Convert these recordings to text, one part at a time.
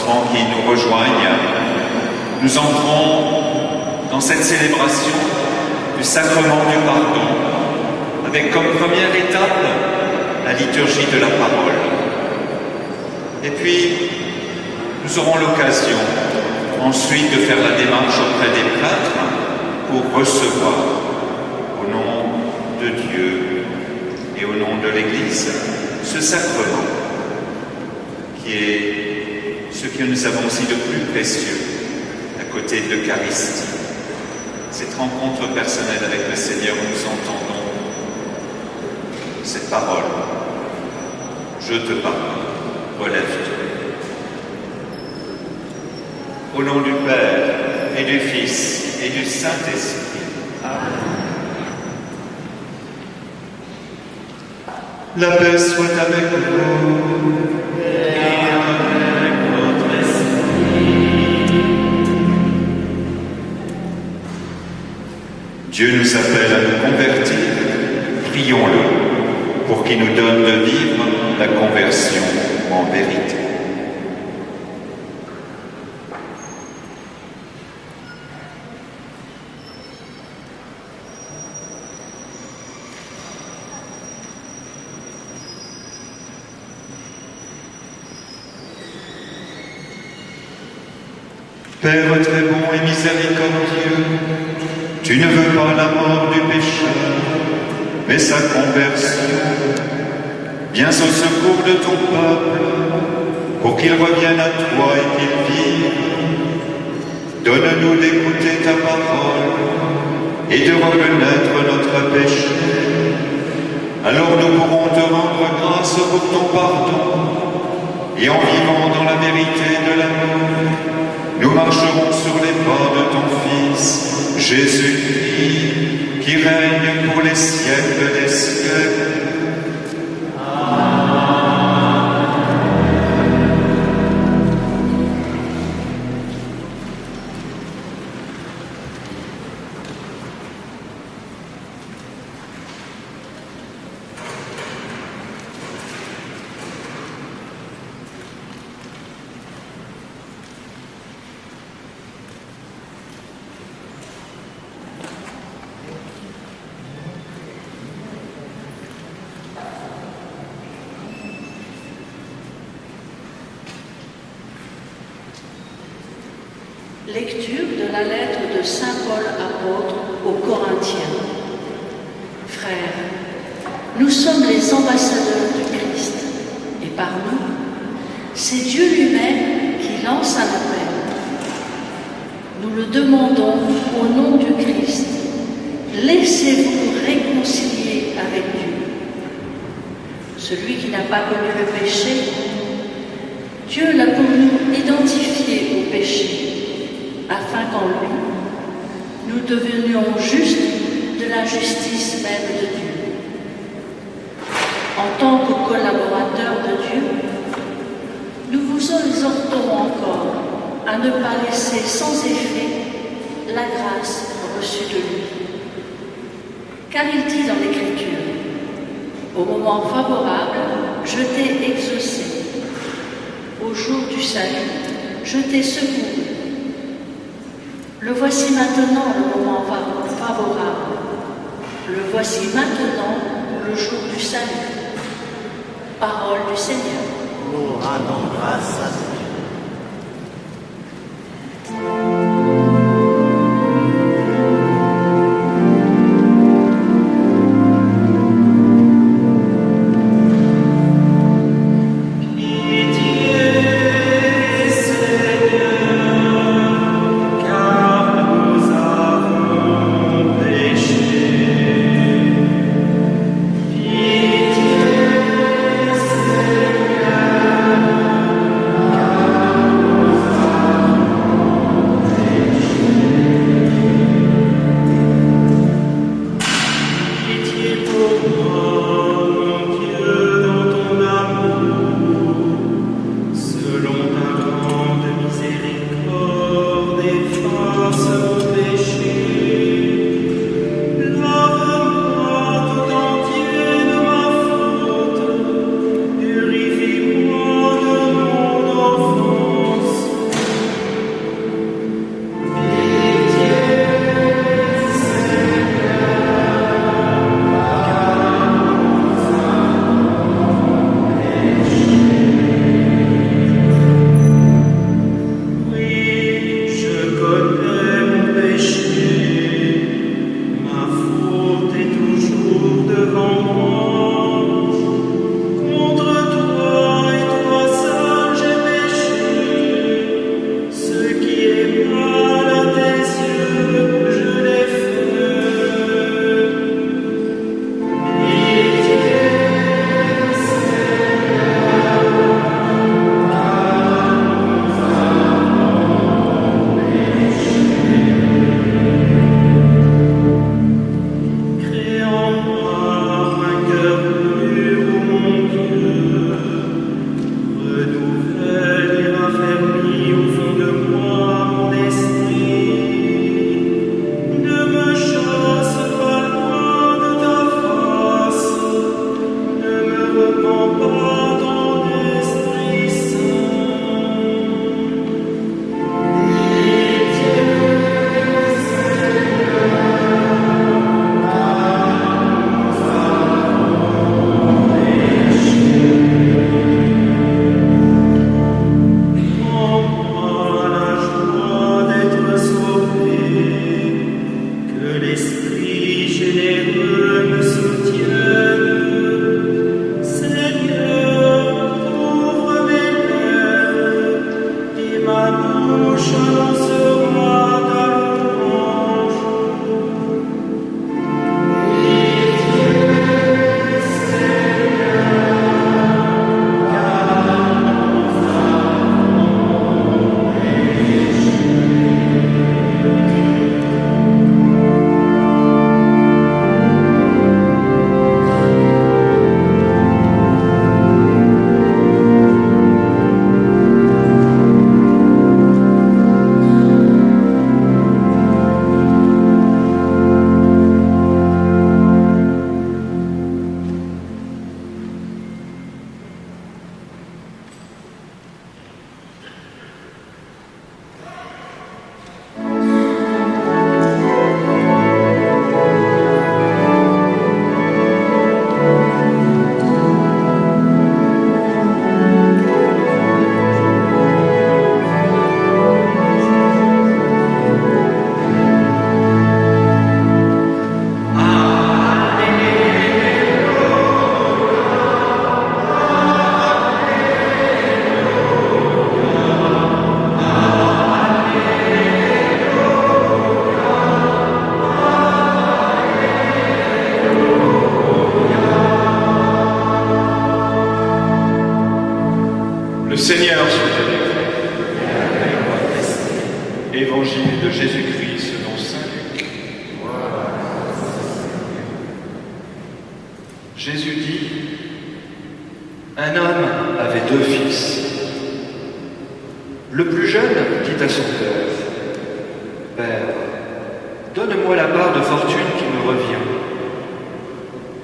enfants qui nous rejoignent, nous entrons dans cette célébration du sacrement du pardon, avec comme première étape la liturgie de la parole. Et puis, nous aurons l'occasion ensuite de faire la démarche auprès des prêtres pour recevoir, au nom de Dieu et au nom de l'Église, ce sacrement qui est ce que nous avons aussi de plus précieux à côté de l'Eucharistie. Cette rencontre personnelle avec le Seigneur où nous entendons cette parole. Je te pardonne, relève-toi. Au nom du Père et du Fils et du Saint-Esprit. Amen. La paix soit avec vous. Et avec votre esprit. Dieu nous appelle à nous convertir. Prions-le pour qu'il nous donne de vivre la conversion en vérité. Père très bon et miséricordieux, tu ne veux pas la mort du pécheur, mais sa conversion. Viens au secours de ton peuple, pour qu'il revienne à toi et qu'il vive. Donne-nous d'écouter ta parole et de reconnaître notre péché. Alors nous pourrons te rendre grâce pour ton pardon, et en vivant dans la vérité de l'amour, nous marcherons sur les pas de ton Fils, Jésus-Christ, qui règne pour les siècles des siècles. Lecture de la lettre de Saint Paul apôtre aux Corinthiens. Frères, nous sommes les ambassadeurs du Christ, et par nous, c'est Dieu lui-même qui lance un appel. Nous le demandons au nom du Christ. Laissez-vous réconcilier avec Dieu. Celui qui n'a pas connu le péché, Dieu l'a pour nous identifié au péché, afin qu'en lui, nous devenions justes de la justice même de Dieu. En tant que collaborateurs de Dieu, nous vous exhortons encore à ne pas laisser sans effet la grâce reçue de lui. Car il dit dans l'Écriture, « Au moment favorable, je t'ai exaucé. Au jour du salut, je t'ai secouru. Le voici maintenant le moment favorable. Le voici maintenant le jour du salut. » Parole du Seigneur. Nous rendons grâce à Dieu. Pitié, Seigneur, Le Seigneur soit avec vous. Évangile de Jésus-Christ selon saint Luc. Jésus dit, un homme avait 2 fils. Le plus jeune dit à son père, « Père, donne-moi la part de fortune qui me revient. »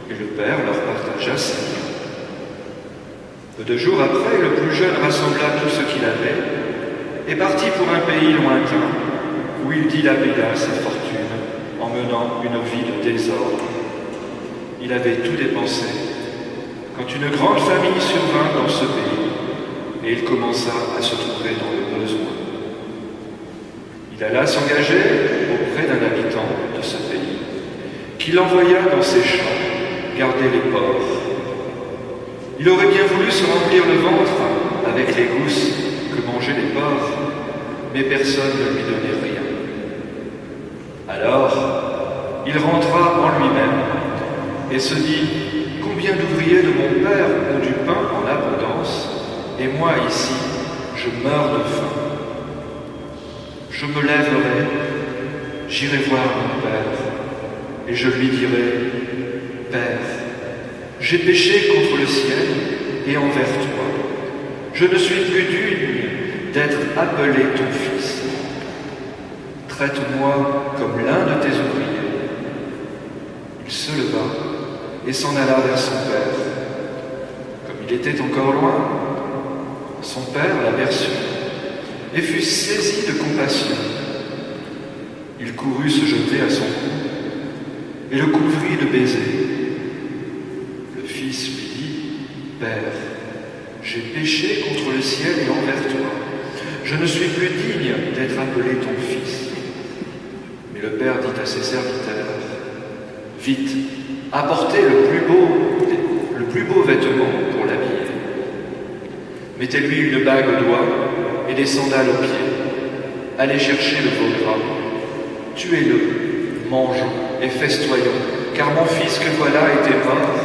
Et le père leur partagea ses biens. Peu de jours après, le plus jeune rassembla tout ce qu'il avait et partit pour un pays lointain où il dilapida sa fortune en menant une vie de désordre. Il avait tout dépensé quand une grande famine survint dans ce pays et il commença à se trouver dans le besoin. Il alla s'engager auprès d'un habitant de ce pays qui l'envoya dans ses champs garder les porcs. Il aurait bien voulu se remplir le ventre avec les gousses que mangeaient les porcs, mais personne ne lui donnait rien. Alors, il rentra en lui-même et se dit, « Combien d'ouvriers de mon père ont du pain en abondance, et moi ici, je meurs de faim. Je me lèverai, j'irai voir mon père, et je lui dirai, « Père, j'ai péché contre le ciel et envers toi. Je ne suis plus digne d'être appelé ton fils. Traite-moi comme l'un de tes ouvriers. » Il se leva et s'en alla vers son père. Comme il était encore loin, son père l'aperçut et fut saisi de compassion. Il courut se jeter à son cou et le couvrit de baisers. Le fils lui dit, « Père, j'ai péché contre le ciel et envers toi. Je ne suis plus digne d'être appelé ton fils. » Mais le père dit à ses serviteurs, « Vite, apportez le plus beau vêtement pour l'habiller. Mettez-lui une bague au doigt et des sandales aux pieds. Allez chercher le veau gras. Tuez-le, mangeons et festoyons, car mon fils que voilà était mort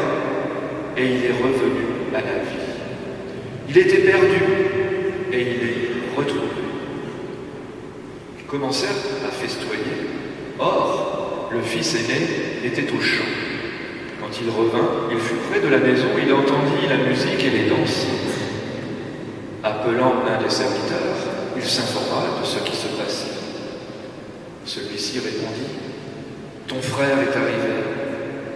et il est revenu à la vie. Il était perdu et il est retrouvé. » Ils commencèrent à festoyer. Or, le fils aîné était au champ. Quand il revint, il fut près de la maison, il entendit la musique et les danses. Appelant un des serviteurs, il s'informa de ce qui se passait. Celui-ci répondit, « Ton frère est arrivé,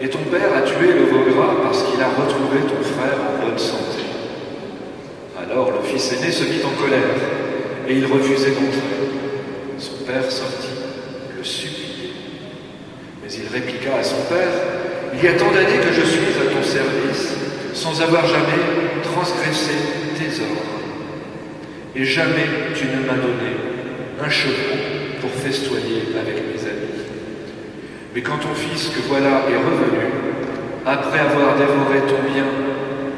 et ton père a tué le veau gras parce qu'il a retrouvé ton frère en bonne santé. » Alors le fils aîné se mit en colère, et il refusait d'entrer. Son père sortit, le suppliait. Mais il répliqua à son père, « Il y a tant d'années que je suis à ton service, sans avoir jamais transgressé tes ordres. Et jamais tu ne m'as donné un chevreau pour festoyer avec mes amis. Mais quand ton fils que voilà est revenu, après avoir dévoré ton bien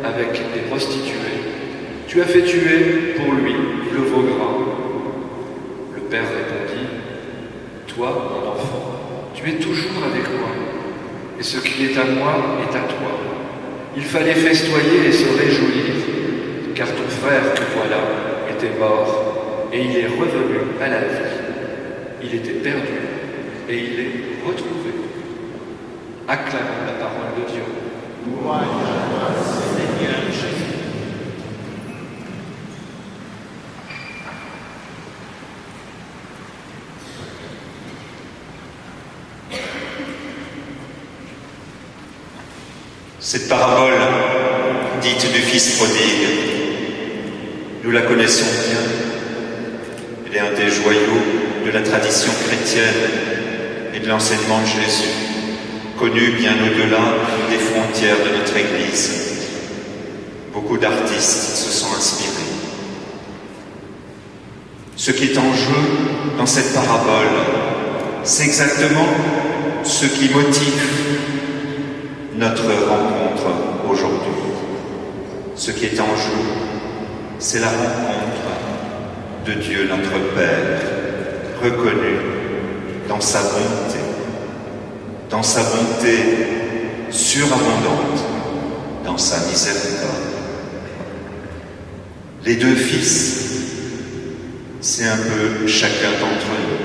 avec des prostituées, tu as fait tuer pour lui le veau gras. » Le père répondit, « Toi, mon enfant, tu es toujours avec moi, et ce qui est à moi est à toi. Il fallait festoyer et se réjouir, car ton frère que voilà était mort, et il est revenu à la vie. Il était perdu, et il est retrouvé. » Acclamons la parole de Dieu. Louange à toi, Seigneur Jésus. Cette parabole, dite du Fils prodigue, nous la connaissons bien. Elle est un des joyaux de la tradition chrétienne et de l'enseignement de Jésus, connu bien au-delà des frontières de notre Église. Beaucoup d'artistes se sont inspirés. Ce qui est en jeu dans cette parabole, c'est exactement ce qui motive notre rencontre aujourd'hui. Ce qui est en jeu, c'est la rencontre de Dieu notre Père, reconnu dans sa bonté surabondante, dans sa miséricorde. Les deux fils, c'est un peu chacun d'entre nous.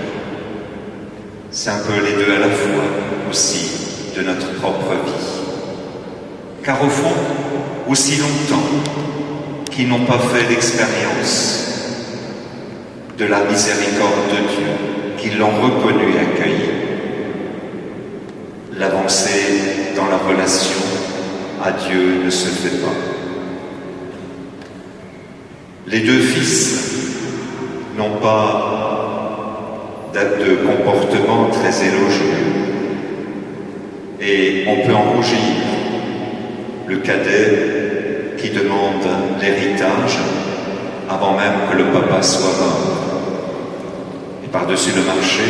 C'est un peu les deux à la fois aussi de notre propre vie. Car au fond, aussi longtemps qu'ils n'ont pas fait l'expérience de la miséricorde de Dieu, qu'ils l'ont reconnu et accueilli, l'avancée dans la relation à Dieu ne se fait pas. Les deux fils n'ont pas de comportement très élogieux et on peut en rougir. Le cadet qui demande l'héritage avant même que le papa soit mort. Et par-dessus le marché,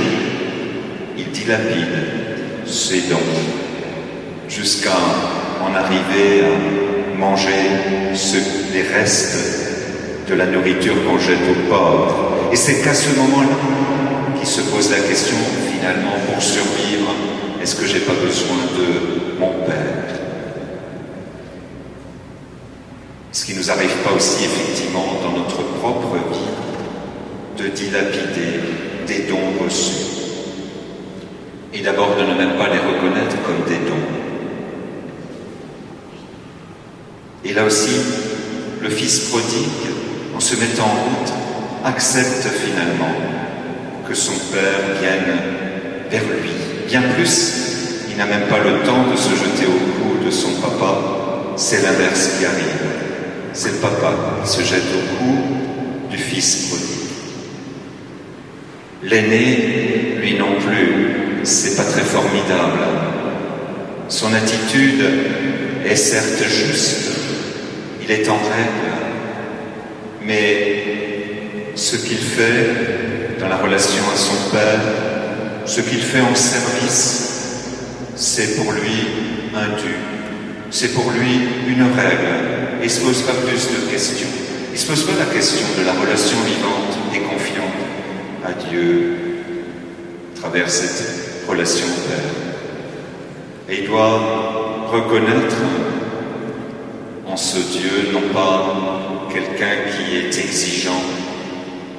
il dilapide ses dons jusqu'à en arriver à manger les restes de la nourriture qu'on jette aux pauvres. Et c'est qu'à ce moment-là qu'il se pose la question, finalement, pour survivre, est-ce que j'ai pas besoin de mon père? Est-ce qu'il ne nous arrive pas aussi, effectivement, dans notre propre vie, de dilapider des dons reçus? Et d'abord de ne même pas les reconnaître comme des dons. Et là aussi, le fils prodigue, en se mettant en route, accepte finalement que son père vienne vers lui. Bien plus, il n'a même pas le temps de se jeter au cou de son papa, c'est l'inverse qui arrive. C'est le papa qui se jette au cou du fils prodigue. L'aîné, lui non plus, c'est pas très formidable. Son attitude est certes juste, il est en règle, mais ce qu'il fait dans la relation à son père, ce qu'il fait en service, c'est pour lui un dû, c'est pour lui une règle. Il ne se pose pas plus de questions. Il ne se pose pas la question de la relation vivante et confiante à Dieu à travers cette relation père. Et il doit reconnaître en ce Dieu non pas quelqu'un qui est exigeant,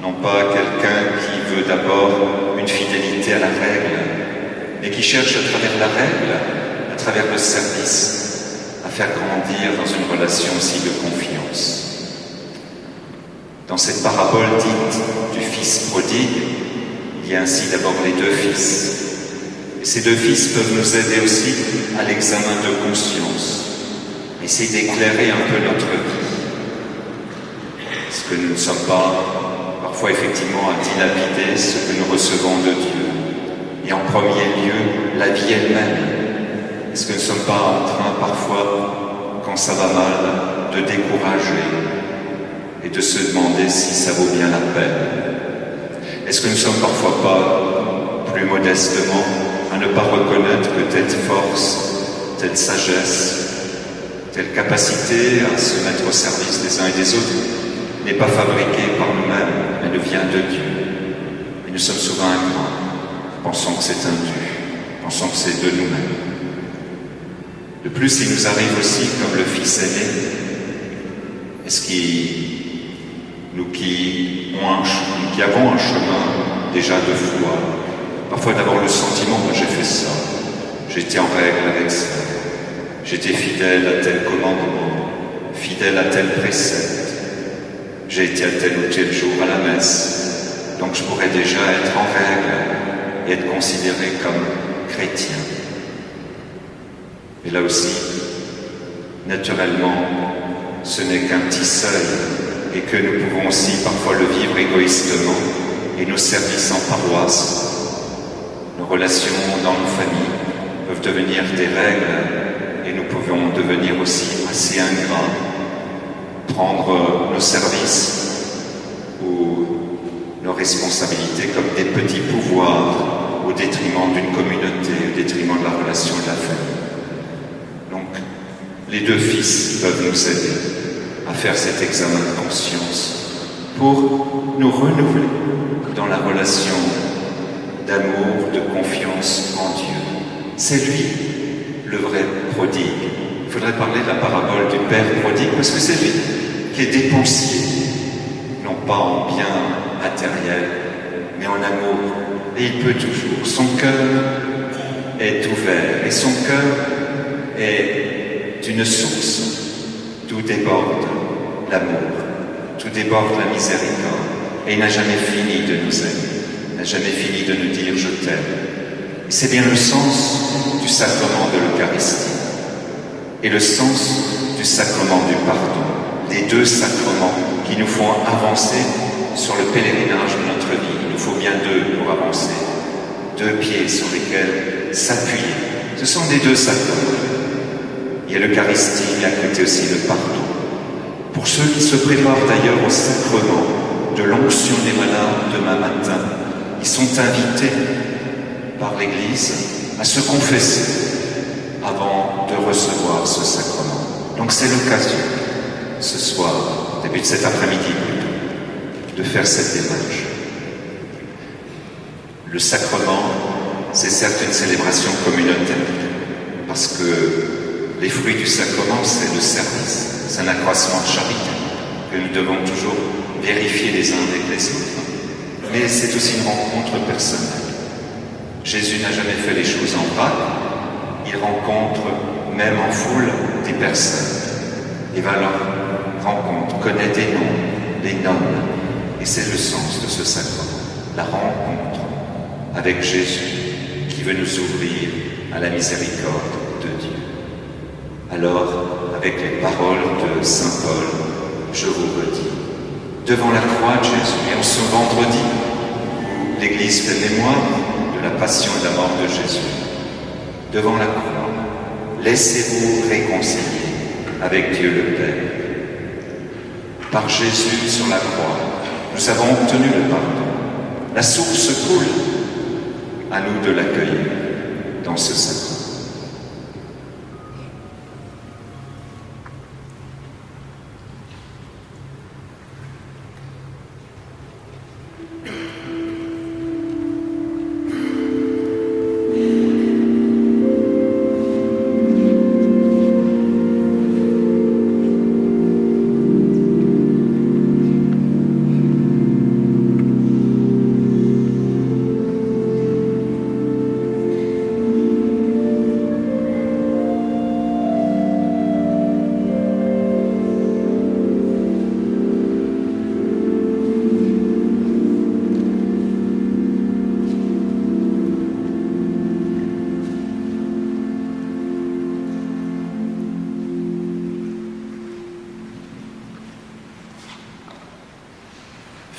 non pas quelqu'un qui veut d'abord une fidélité à la règle, mais qui cherche à travers la règle, à travers le service, à faire grandir dans une relation aussi de confiance. Dans cette parabole dite du fils prodigue, il y a ainsi d'abord les deux fils. Et ces deux fils peuvent nous aider aussi à l'examen de conscience, essayer d'éclairer un peu notre vie. Est-ce que nous ne sommes pas parfois effectivement à dilapider ce que nous recevons de Dieu? Et en premier lieu, la vie elle-même. Est-ce que nous ne sommes pas en train parfois, quand ça va mal, de décourager et de se demander si ça vaut bien la peine? Est-ce que nous ne sommes parfois pas, plus modestement, à ne pas reconnaître que telle force, telle sagesse, telle capacité à se mettre au service des uns et des autres n'est pas fabriquée par nous-mêmes, mais vient de Dieu? Et nous sommes souvent ingrats, pensant que c'est un dû, pensant que c'est de nous-mêmes. De plus, il nous arrive aussi, comme le fils aîné, est-ce nous qui avons un chemin déjà de foi, parfois d'avoir le sentiment que j'ai fait ça, j'étais en règle avec ça, j'étais fidèle à tel commandement, fidèle à tel précepte, j'ai été à tel ou tel jour à la messe, donc je pourrais déjà être en règle et être considéré comme chrétien. Et là aussi, naturellement, ce n'est qu'un petit seuil et que nous pouvons aussi parfois le vivre égoïstement et nos services en paroisse, nos relations dans nos familles peuvent devenir des règles et nous pouvons devenir aussi assez ingrats, prendre nos services ou nos responsabilités comme des petits pouvoirs au détriment d'une communauté, au détriment de la relation de la famille. Donc, les deux fils peuvent nous aider à faire cet examen de conscience pour nous renouveler dans la relation d'amour, de confiance en Dieu. C'est lui, le vrai prodigue. Il faudrait parler de la parabole du père prodigue parce que c'est lui qui est dépensier. pas en bien matériel, mais en amour. Et il peut toujours. Son cœur est ouvert et son cœur est une source d'où déborde l'amour, d'où déborde la miséricorde. Et il n'a jamais fini de nous aimer, il n'a jamais fini de nous dire « je t'aime ». Et c'est bien le sens du sacrement de l'Eucharistie et le sens du sacrement du pardon, les deux sacrements qui nous font avancer sur le pèlerinage de notre vie. Il nous faut bien deux pour avancer, deux pieds sur lesquels s'appuyer. Ce sont des deux sacrements. Il y a l'Eucharistie, mais à côté aussi le pardon. Pour ceux qui se préparent d'ailleurs au sacrement de l'onction des malades demain matin, ils sont invités par l'Église à se confesser avant de recevoir ce sacrement. Donc c'est l'occasion, ce soir, début de cet après-midi plutôt, de faire cette démarche. Le sacrement, c'est certes une célébration communautaire, parce que les fruits du sacrement, c'est le service, c'est un accroissement de charité que nous devons toujours vérifier les uns avec les autres. Mais c'est aussi une rencontre personnelle. Jésus n'a jamais fait les choses en vrac, il rencontre même en foule des personnes. Il va leur rencontre, connaît des noms, des nonnes. Et c'est le sens de ce sacrement, la rencontre avec Jésus qui veut nous ouvrir à la miséricorde de Dieu. Alors, avec les paroles de Saint Paul, je vous redis, devant la croix de Jésus, et en ce vendredi où l'Église fait mémoire de la passion et de la mort de Jésus, devant la croix, laissez-vous réconcilier avec Dieu le Père. Par Jésus sur la croix, nous avons obtenu le pardon. La source coule, à nous de l'accueillir dans ce sacrement.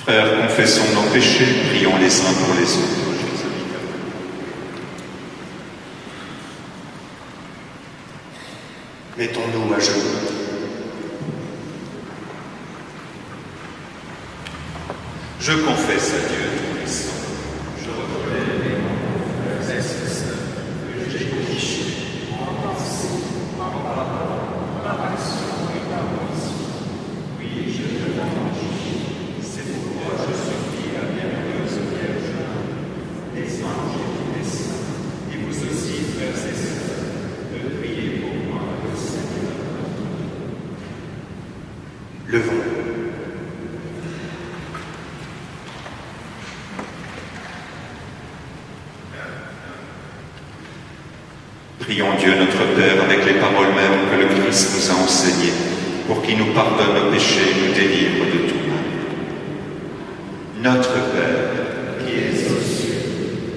Frères, confessons nos péchés, prions les uns pour les autres. Mettons-nous à genoux. Je confesse à Dieu Tout-Puissant. Je reconnais mes manques, frères et sœurs, que j'ai péché en pensée, en parole, par action et par omission. Oui, je te l'enregistre. C'est pourquoi je supplie la bienheureuse Vierge, les anges et les saints, et vous aussi, frères et sœurs, de prier pour moi le Seigneur. Levons. Prions Dieu notre Père avec les paroles mêmes que le Christ nous a enseignées, pour qu'il nous pardonne nos péchés et nous délivre de tout mal. Notre Père, qui es aux cieux,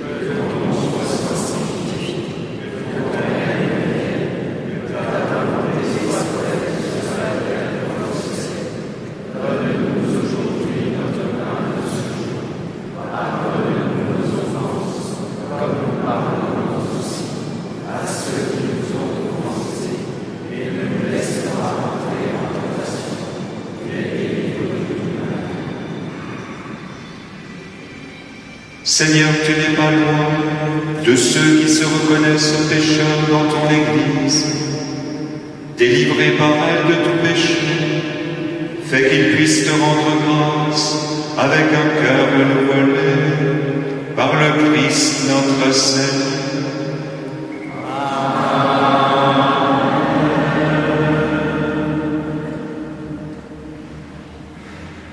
que ton nom soit sanctifié, que ton règne vienne, que ta volonté soit faite sur la terre comme au ciel. Donne-nous aujourd'hui notre pain de ce jour. Pardonne-nous nos offenses, comme nous pardonnons aussi à ceux qui nous ont offensés, et ne nous laisse pas entrer en tentation, mais délivre-nous du mal. Seigneur, tu n'es pas loin de ceux qui se reconnaissent pécheurs dans ton Église. Délivrés par elle de tout péché, fais qu'ils puissent te rendre grâce avec un cœur renouvelé par le Christ notre Seigneur.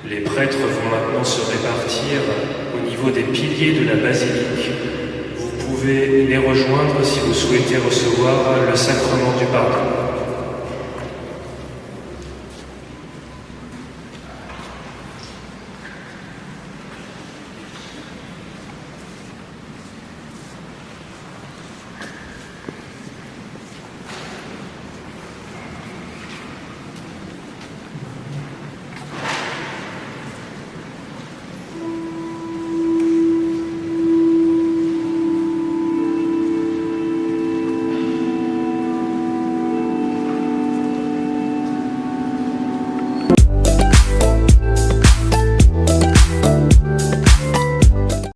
Les prêtres vont vont se répartir au niveau des piliers de la basilique. Vous pouvez les rejoindre si vous souhaitez recevoir le sacrement du pardon.